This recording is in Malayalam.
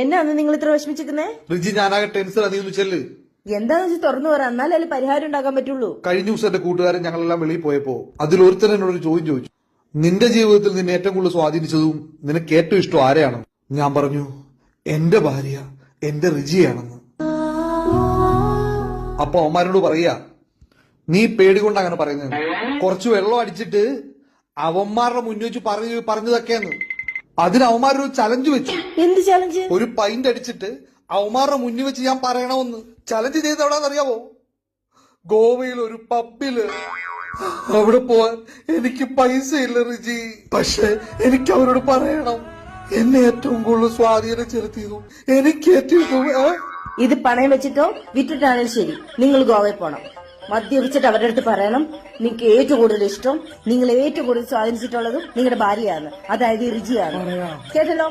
എന്നാന്ന് നിങ്ങൾ ഇത്ര വിഷമിച്ചിരിക്കുന്നേ? റിജി ഞാനാകെ ടെൻഷൻ നീ ചെല്ല്. എന്താന്ന് വെച്ച് തുറന്നു പറ, എന്നാലേ പരിഹാരം ഉണ്ടാക്കാൻ പറ്റുള്ളൂ. കഴിഞ്ഞ ദിവസം എന്റെ കൂട്ടുകാരൻ ഞങ്ങളെല്ലാം വെളിയിൽ പോയപ്പോ അതിലൊരുത്തൻ എന്നോടൊരു ചോദ്യം ചോദിച്ചു, നിന്റെ ജീവിതത്തിൽ നിന്നെ ഏറ്റവും കൂടുതൽ സ്വാധീനിച്ചതും നിനക്ക് ഏറ്റവും ഇഷ്ടം ആരെയാണ്? ഞാൻ പറഞ്ഞു, എന്റെ ഭാര്യ എന്റെ റിജിയാണെന്ന്. അപ്പൊ അവന്മാരോട് പറയാ, നീ പേടികൊണ്ട് അങ്ങനെ പറയുന്നത്, കുറച്ച് വെള്ളം അടിച്ചിട്ട് അവന്മാരുടെ മുന്നിൽ വെച്ച് പറഞ്ഞതൊക്കെയാണ്. അതിന് അവന്മാരൊരു ചലഞ്ച് വെച്ചു. എന്ത് ചലഞ്ച്? ഒരു പൈന്റ് അടിച്ചിട്ട് അവന്മാരുടെ മുന്നിൽ വെച്ച് ഞാൻ പറയണമെന്ന് ചലഞ്ച് ചെയ്ത് എവിടാന്നറിയാവോ? ഗോവയിൽ ഒരു പബ്ബില്. അവിടെ പോവാൻ എനിക്ക് പൈസ ഇല്ല റിജി, പക്ഷെ എനിക്ക് അവരോട് പറയണം എന്നെ ഏറ്റവും കൂടുതൽ സ്വാധീനം ചെലുത്തിയതും എനിക്ക് ഏറ്റവും ഇത് പണയം വെച്ചിട്ടോ വിറ്റിട്ടാണെങ്കിൽ ശരി, നിങ്ങൾ ഗോവയിൽ പോണം. മദ്യപിച്ചിട്ട് അവരുടെ അടുത്ത് പറയണം, നിങ്ങൾക്ക് ഏറ്റവും കൂടുതൽ ഇഷ്ടം, നിങ്ങൾ ഏറ്റവും കൂടുതൽ സ്വാധീനിച്ചിട്ടുള്ളതും നിങ്ങളുടെ ഭാര്യയാണ്, അതായത് റിജിയാണ്. കേട്ടല്ലോ?